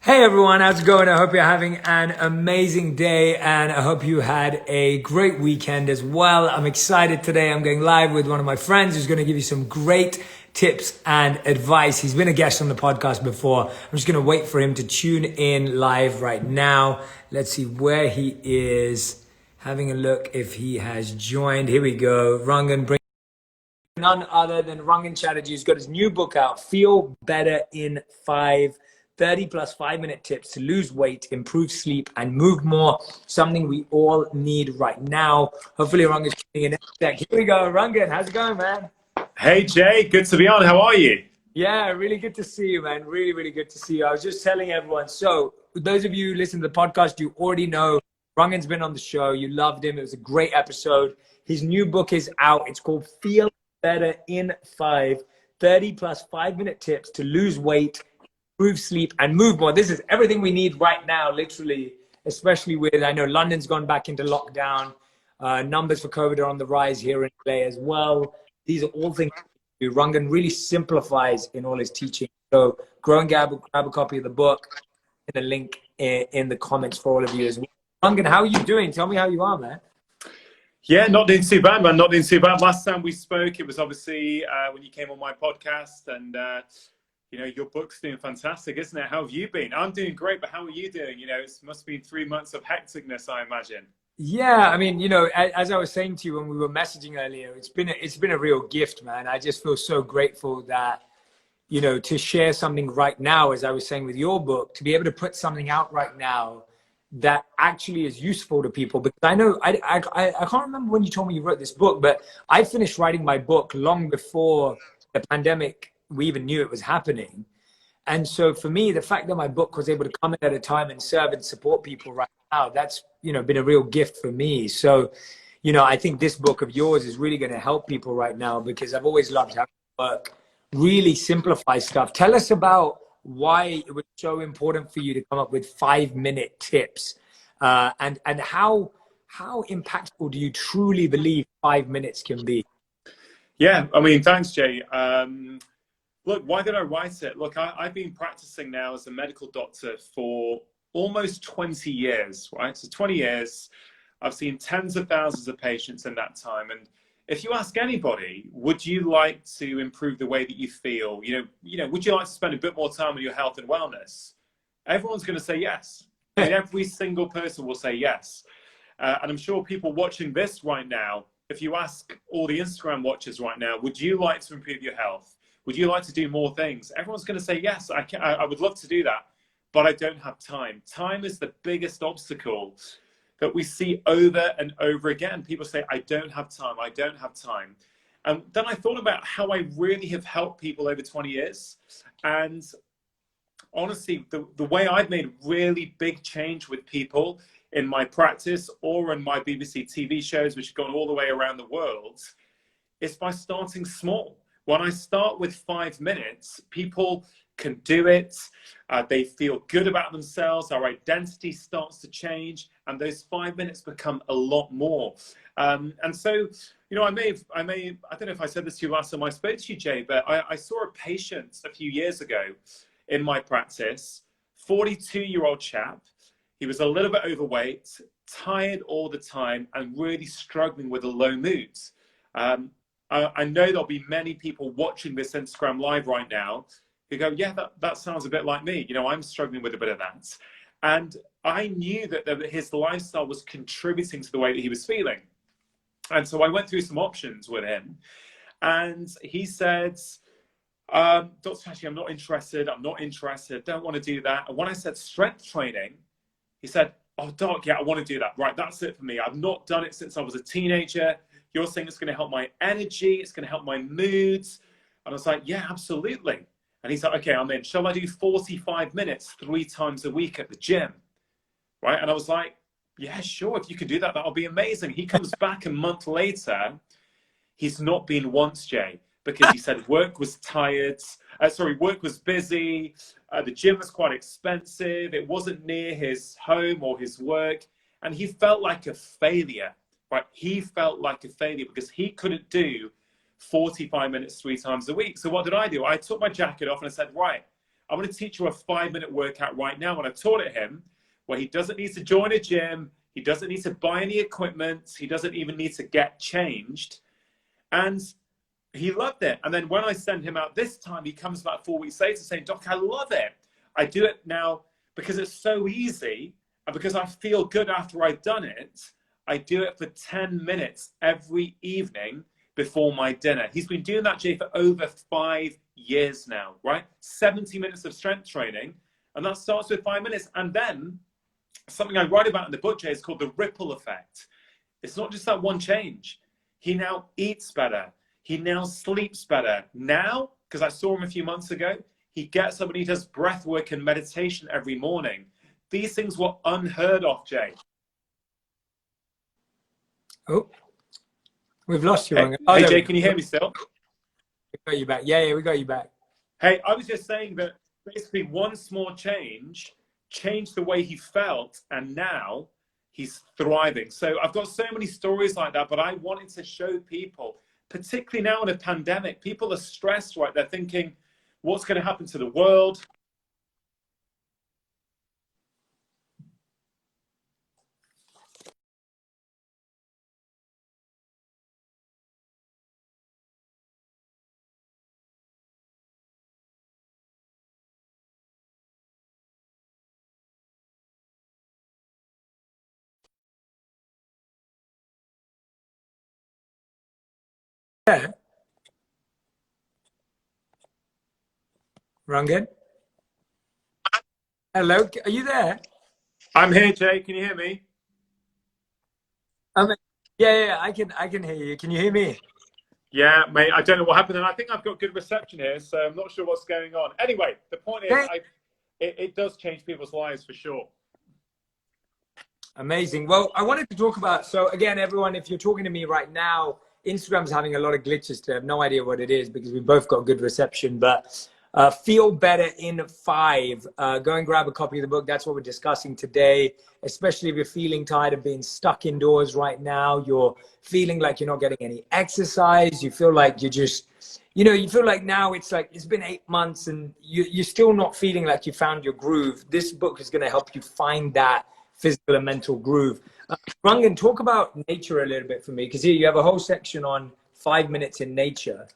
Hey everyone, how's it going? I hope you're having an amazing day and I hope you had a great weekend as well. I'm excited today. I'm going live with one of my friends who's going to give you some great tips and advice. He's been a guest on the podcast before. I'm just going to wait for him to tune in live right now. Let's see where he is. Having a look if he has joined. Here we go. Rangan, bring none other than Rangan Chatterjee, who's got his new book out, Feel Better in 30 plus 5-minute tips to lose weight, improve sleep, and move more. Something we all need right now. Hopefully, Rangan's tuning in next sec. Here we go. Rangan, how's it going, man? Hey Jay, good to be on. How are you? Yeah, really good to see you, man. Really, really good to see you. I was just telling everyone. So, those of you who listen to the podcast, you already know Rangan's been on the show. You loved him. It was a great episode. His new book is out. It's called Feel Better in 30 plus 5-minute tips to lose weight, improve sleep, and move more. This is everything we need right now, literally, especially with, I know London's gone back into lockdown. Numbers for COVID are on the rise here in LA as well. These are all things Rangan really simplifies in all his teaching. So go and grab a copy of the book and a link in the comments for all of you as well. Rangan, how are you doing? Tell me how you are, man. Yeah, not doing too bad, man. Not doing too bad. Last time we spoke, it was obviously when you came on my podcast, and your book's doing fantastic, isn't it? How have you been? I'm doing great, but how are you doing? It must be 3 months of hecticness, I imagine. Yeah, I mean, as I was saying to you when we were messaging earlier, it's been a real gift, man. I just feel so grateful that to share something right now, as I was saying with your book, to be able to put something out right now that actually is useful to people. Because I know, I can't remember when you told me you wrote this book, but I finished writing my book long before the pandemic, we even knew it was happening. And so for me, the fact that my book was able to come in at a time and serve and support people right now, that's, been a real gift for me. So, I think this book of yours is really going to help people right now because I've always loved how you work, really simplify stuff. Tell us about why it was so important for you to come up with 5-minute tips, and how impactful do you truly believe 5 minutes can be? Yeah, I mean, thanks, Jay. Look, why did I write it? Look, I've been practicing now as a medical doctor for almost 20 years, right? So 20 years, I've seen tens of thousands of patients in that time. And if you ask anybody, would you like to improve the way that you feel? Would you like to spend a bit more time on your health and wellness? Everyone's going to say yes. I mean, every single person will say yes. And I'm sure people watching this right now, if you ask all the Instagram watchers right now, would you like to improve your health? Would you like to do more things? Everyone's going to say, yes, I would love to do that, but I don't have time. Time is the biggest obstacle that we see over and over again. People say, I don't have time. I don't have time. And then I thought about how I really have helped people over 20 years. And honestly, the way I've made really big change with people in my practice or in my BBC TV shows, which have gone all the way around the world, is by starting small. When I start with 5 minutes, people can do it. They feel good about themselves. Our identity starts to change, and those 5 minutes become a lot more. And so, I don't know if I said this to you last time I spoke to you, Jay, but I saw a patient a few years ago in my practice, 42-year-old chap. He was a little bit overweight, tired all the time, and really struggling with a low mood. I know there'll be many people watching this Instagram live right now who go, yeah, that sounds a bit like me. I'm struggling with a bit of that. And I knew that his lifestyle was contributing to the way that he was feeling. And so I went through some options with him. And he said, Dr. Shetty, I'm not interested. Don't want to do that. And when I said strength training, he said, oh, Doc, yeah, I want to do that. Right, that's it for me. I've not done it since I was a teenager. You're saying it's going to help my energy. It's going to help my moods. And I was like, yeah, absolutely. And he's like, okay, I'm in. Shall I do 45 minutes 3 times a week at the gym? Right. And I was like, yeah, sure. If you can do that, that'll be amazing. He comes back a month later. He's not been once, Jay, because he said work was work was busy. The gym was quite expensive. It wasn't near his home or his work. And he felt like a failure. Right, he felt like a failure because he couldn't do 45 minutes 3 times a week. So what did I do? I took my jacket off and I said, right, I'm going to teach you a 5-minute workout right now. And I taught it him where he doesn't need to join a gym. He doesn't need to buy any equipment. He doesn't even need to get changed. And he loved it. And then when I send him out this time, he comes back 4 weeks later saying, Doc, I love it. I do it now because it's so easy and because I feel good after I've done it. I do it for 10 minutes every evening before my dinner. He's been doing that, Jay, for over 5 years now, right? 70 minutes of strength training. And that starts with 5 minutes. And then something I write about in the book, Jay, is called the ripple effect. It's not just that one change. He now eats better. He now sleeps better. Now, because I saw him a few months ago, he gets up and he does breath work and meditation every morning. These things were unheard of, Jay. Oh, we've lost you. Hey, Jay, can you hear me still? We got you back. Yeah, we got you back. Hey, I was just saying that basically one small change changed the way he felt, and now he's thriving. So I've got so many stories like that, but I wanted to show people, particularly now in a pandemic, people are stressed, right? They're thinking, what's going to happen to the world? Yeah. Rangan? Hello, are you there? I'm here, Jay. Can you hear me? Yeah, I can hear you. Can you hear me? Yeah, mate, I don't know what happened, and I think I've got good reception here, so I'm not sure what's going on. Anyway, the point is, it does change people's lives for sure. Amazing. Well, I wanted to talk about, so again, everyone, if you're talking to me right now, Instagram's having a lot of glitches today. I have no idea what it is because we both got good reception, but Feel Better in 5. Go and grab a copy of the book. That's what we're discussing today, especially if you're feeling tired of being stuck indoors right now. You're feeling like you're not getting any exercise. You feel like you're just, you feel like now it's like it's been 8 months and you're still not feeling like you found your groove. This book is going to help you find that physical and mental groove. Rangan, talk about nature a little bit for me, because here you have a whole section on 5 minutes in nature.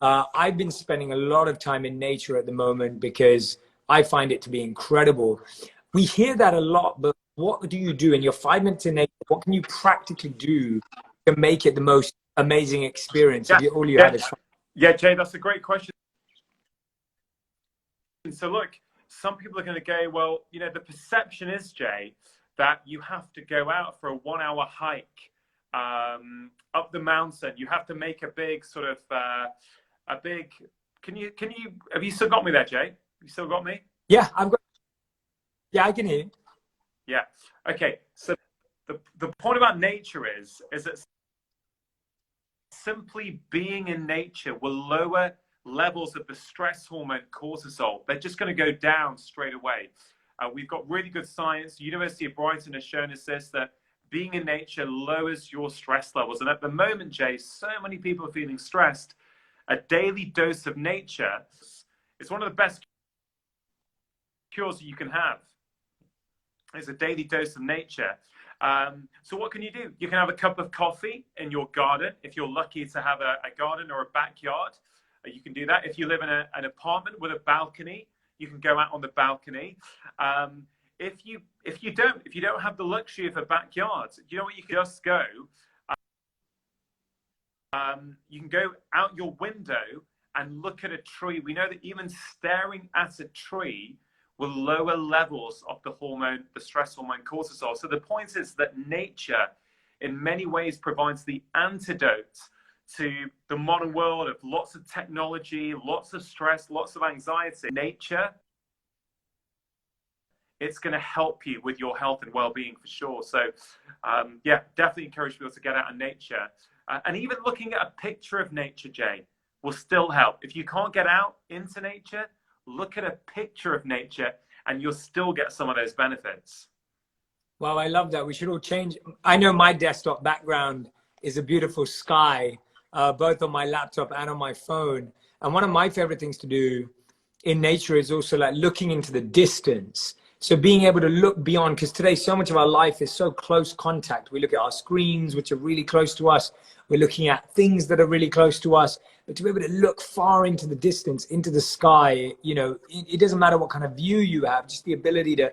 I've been spending a lot of time in nature at the moment because I find it to be incredible. We hear that a lot, but what do you do in your 5 minutes in nature? What can you practically do to make it the most amazing experience? Yeah, All you have is fun? Yeah, Jay, that's a great question. So look, some people are going to go, well, the perception is, Jay, that you have to go out for a 1-hour hike up the mountain. You have to make a big sort of can you have you still got me there, Jay? You still got me? Yeah, I can hear you. Yeah. Okay. So the point about nature is that simply being in nature will lower levels of the stress hormone cortisol. They're just going to go down straight away. We've got really good science. The University of Brighton has shown us this, that being in nature lowers your stress levels. And at the moment, Jay, so many people are feeling stressed. A daily dose of nature is one of the best cures that you can have. It's a daily dose of nature. So what can you do? You can have a cup of coffee in your garden. If you're lucky to have a garden or a backyard, you can do that. If you live in an apartment with a balcony, you can go out on the balcony. If you don't have the luxury of a backyard, you know what, you can just go. You can go out your window and look at a tree. We know that even staring at a tree will lower levels of the stress hormone cortisol. So the point is that nature, in many ways, provides the antidote to the modern world of lots of technology, lots of stress, lots of anxiety. Nature, it's going to help you with your health and well-being for sure. So yeah, definitely encourage people to get out in nature. And even looking at a picture of nature, Jay, will still help. If you can't get out into nature, look at a picture of nature and you'll still get some of those benefits. Wow, I love that. We should all change. I know my desktop background is a beautiful sky, both on my laptop and on my phone. And one of my favorite things to do in nature is also like looking into the distance. So being able to look beyond, because today so much of our life is so close contact. We look at our screens, which are really close to us. We're looking at things that are really close to us. But to be able to look far into the distance, into the sky, you know, it doesn't matter what kind of view you have, just the ability to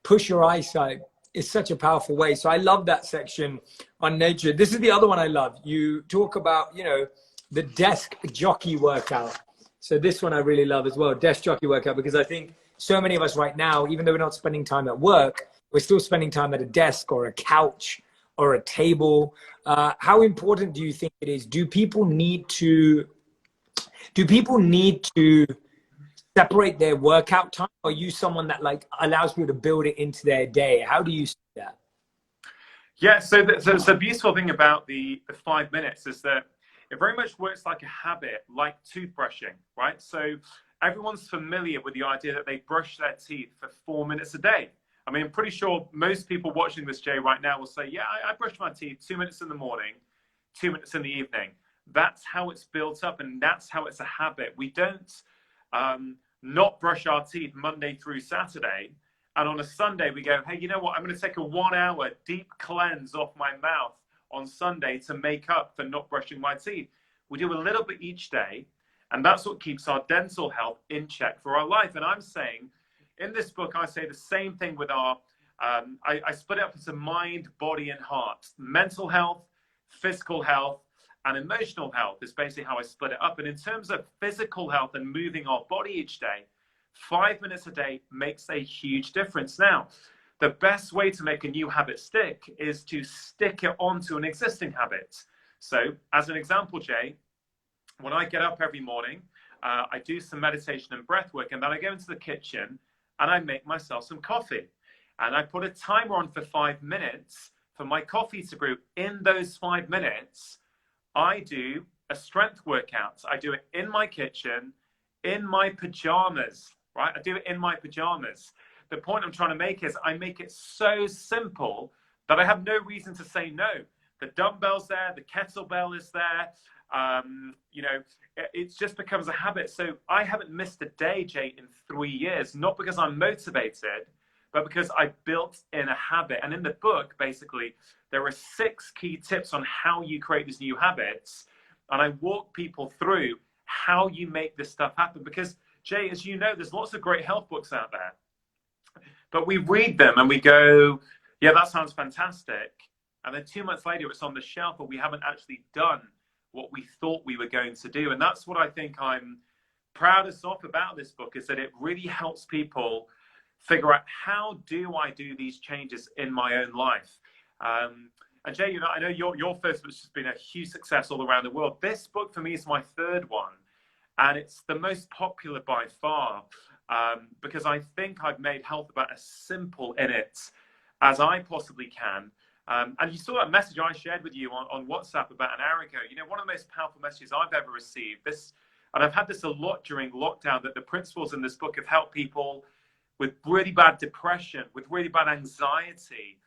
push your eyesight is such a powerful way. So I love that section on nature. This is the other one I love. You talk about, you know, the desk jockey workout. So this one I really love as well, desk jockey workout, because I think so many of us right now, even though we're not spending time at work, we're still spending time at a desk or a couch or a table. How important do you think it is? Do people need to separate their workout time? Or are you someone that like allows people to build it into their day? How do you see that? Yeah, so the beautiful thing about the 5 minutes is that it very much works like a habit, like toothbrushing, right? So everyone's familiar with the idea that they brush their teeth for 4 minutes a day. I mean, I'm pretty sure most people watching this, Jay, right now will say, yeah, I brush my teeth 2 minutes in the morning, 2 minutes in the evening. That's how it's built up, and that's how it's a habit. We don't not brush our teeth Monday through Saturday, and on a Sunday we go, hey, you know what? I'm going to take a 1 hour deep cleanse off my mouth on Sunday to make up for not brushing my teeth. We do a little bit each day, and that's what keeps our dental health in check for our life. And I'm saying, in this book, I say the same thing with our, I split it up into mind, body, and heart. Mental health, physical health, and emotional health is basically how I split it up. And in terms of physical health and moving our body each day, 5 minutes a day makes a huge difference. Now, the best way to make a new habit stick is to stick it onto an existing habit. So as an example, Jay, when I get up every morning, I do some meditation and breath work, and then I go into the kitchen and I make myself some coffee. And I put a timer on for 5 minutes for my coffee to brew. In those 5 minutes, I do a strength workout. I do it in my kitchen, in my pajamas, right? I do it in my pajamas. The point I'm trying to make is I make it so simple that I have no reason to say no. The dumbbell's there, the kettlebell is there. You know, it just becomes a habit. So I haven't missed a day, Jay, in 3 years, not because I'm motivated, but because I built in a habit. And in the book, basically, there are 6 key tips on how you create these new habits. And I walk people through how you make this stuff happen. Because, Jay, as you know, there's lots of great health books out there. But we read them and we go, yeah, that sounds fantastic. And then 2 months later, it's on the shelf, but we haven't actually done what we thought we were going to do. And that's what I think I'm proudest of about this book, is that it really helps people figure out, how do I do these changes in my own life? And Jay, you know, I know your first book has been a huge success all around the world. This book for me is my 3rd one, and it's the most popular by far, because I think I've made health about as simple in it as I possibly can. And you saw that message I shared with you on WhatsApp about an hour ago. You know, one of the most powerful messages I've ever received, and I've had this a lot during lockdown, that the principles in this book have helped people with really bad depression, with really bad anxiety,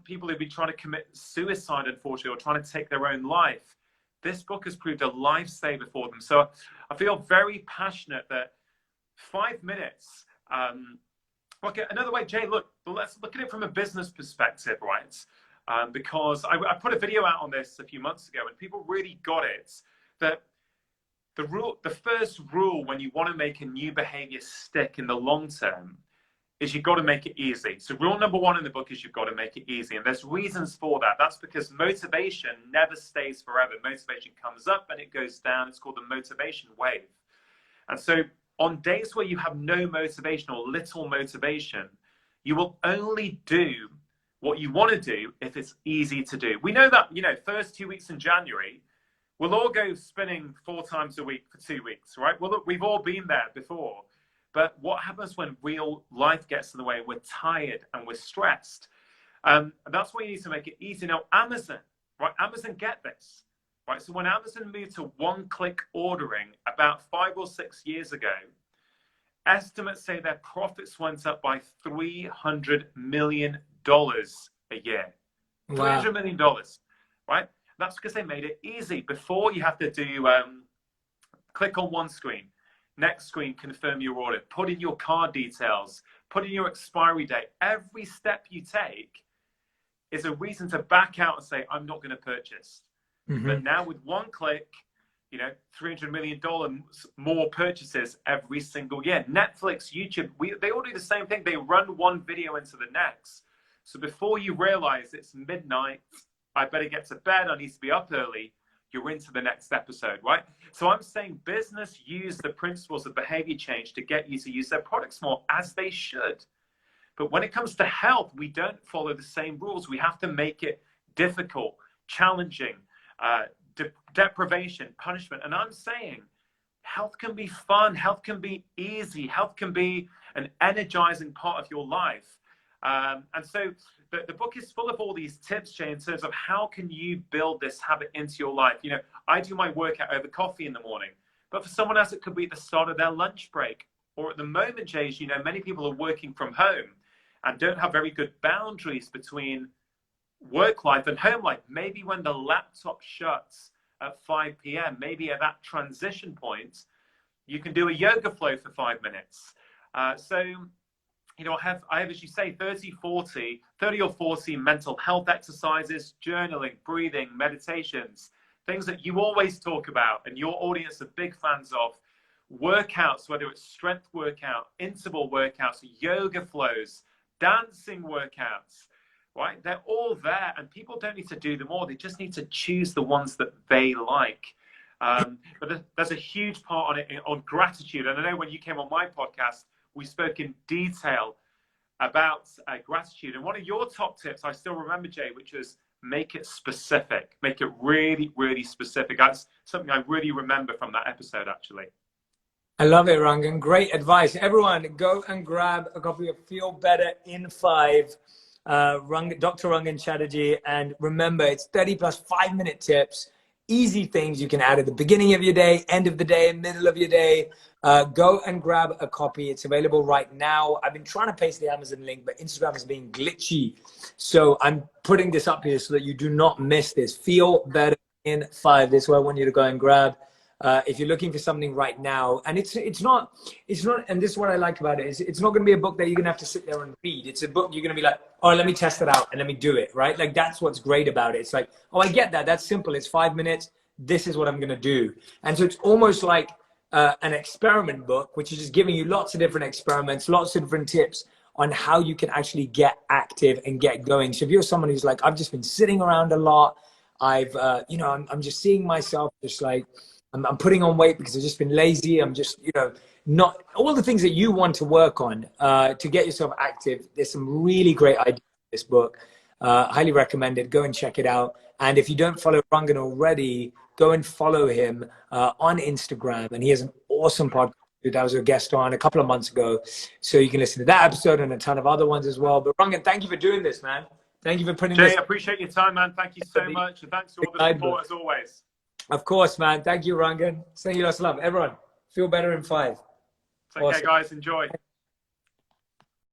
people who've been trying to commit suicide, unfortunately, or trying to take their own life. This book has proved a lifesaver for them. So I feel very passionate that 5 minutes. Okay, another way, Jay, look, let's look at it from a business perspective, right? Because I put a video out on this a few months ago, and people really got it, that the first rule when you want to make a new behavior stick in the long term is you've got to make it easy. So rule number 1 in the book is you've got to make it easy. And there's reasons for that. That's because motivation never stays forever. Motivation comes up and it goes down. It's called the motivation wave. And so on days where you have no motivation or little motivation, you will only do what you want to do if it's easy to do. We know that, you know, first 2 weeks in January, we'll all go spinning 4 times a week for 2 weeks, right? Well, look, we've all been there before. But what happens when real life gets in the way? We're tired and we're stressed. And that's why you need to make it easy. Now, Amazon, right? Amazon get this, right? So when Amazon moved to one-click ordering about 5 or 6 years ago, estimates say their profits went up by $300 million a year. Wow. $300 million, right? That's because they made it easy. Before, you have to do click on one screen. next screen, confirm your order, put in your card details, put in your expiry date. Every step you take is a reason to back out and say, I'm not going to purchase. But now with one click, you know, $300 million more purchases every single year. Netflix, YouTube, they all do the same thing. They run one video into the next. So before you realize it's midnight, I better get to bed, I need to be up early, you're into the next episode, right? So I'm saying business use the principles of behavior change to get you to use their products more, as they should. But when it comes to health, we don't follow the same rules. We have to make it difficult, challenging, deprivation, punishment. And I'm saying health can be fun, health can be easy, health can be an energizing part of your life. And so the book is full of all these tips, Jay, in terms of how can you build this habit into your life. You know, I do my workout over coffee in the morning, but for someone else, it could be at the start of their lunch break. Or at the moment, Jay, as you know, many people are working from home and don't have very good boundaries between work life and home life. Maybe when the laptop shuts at 5 p.m., maybe at that transition point, you can do a yoga flow for 5 minutes. So, you know, I have, as you say, 30 or 40 mental health exercises, journaling, breathing, meditations, things that you always talk about and your audience are big fans of. Workouts, whether it's strength workout, interval workouts, yoga flows, dancing workouts, right? They're all there, and people don't need to do them all. They just need to choose the ones that they like. But there's a huge part on it, on gratitude. And I know when you came on my podcast, we spoke in detail about gratitude. And one of your top tips, I still remember, Jay, which was make it specific. Make it really, really specific. That's something I really remember from that episode, actually. I love it, Rangan. Great advice. Everyone, go and grab a copy of Feel Better in 5, Dr. Rangan Chatterjee. And remember, it's 30 plus 5-minute tips, easy things you can add at the beginning of your day, end of the day, middle of your day. Go and grab a copy. It's available right now. I've been trying to paste the Amazon link, but Instagram is being glitchy. So I'm putting this up here so that you do not miss this. Feel Better in 5. This is where I want you to go and grab. If you're looking for something right now, and it's not, and this is what I like about it, is it's not going to be a book that you're going to have to sit there and read. It's a book you're going to be like, oh, let me test it out and let me do it, right? Like, that's what's great about it. It's like, oh, I get that. That's simple. It's 5 minutes. This is what I'm going to do. And so it's almost like an experiment book, which is just giving you lots of different experiments, lots of different tips on how you can actually get active and get going. So if you're someone who's like, I've just been sitting around a lot, I've, you know, I'm just seeing myself just like, I'm putting on weight because I've just been lazy. I'm just, you know, not all the things that you want to work on to get yourself active. There's some really great ideas in this book. Highly recommend it. Go and check it out. And if you don't follow Rangan already, go and follow him on Instagram. And he has an awesome podcast that I was a guest on a couple of months ago. So you can listen to that episode and a ton of other ones as well. But Rangan, thank you for doing this, man. Thank you for putting Jay, this. I appreciate your time, man. Thank you so much. And thanks for all the support as always. Of course, man. Thank you, Rangan. Sending you lots of love. Everyone, Feel Better in 5. Take care, guys. Enjoy.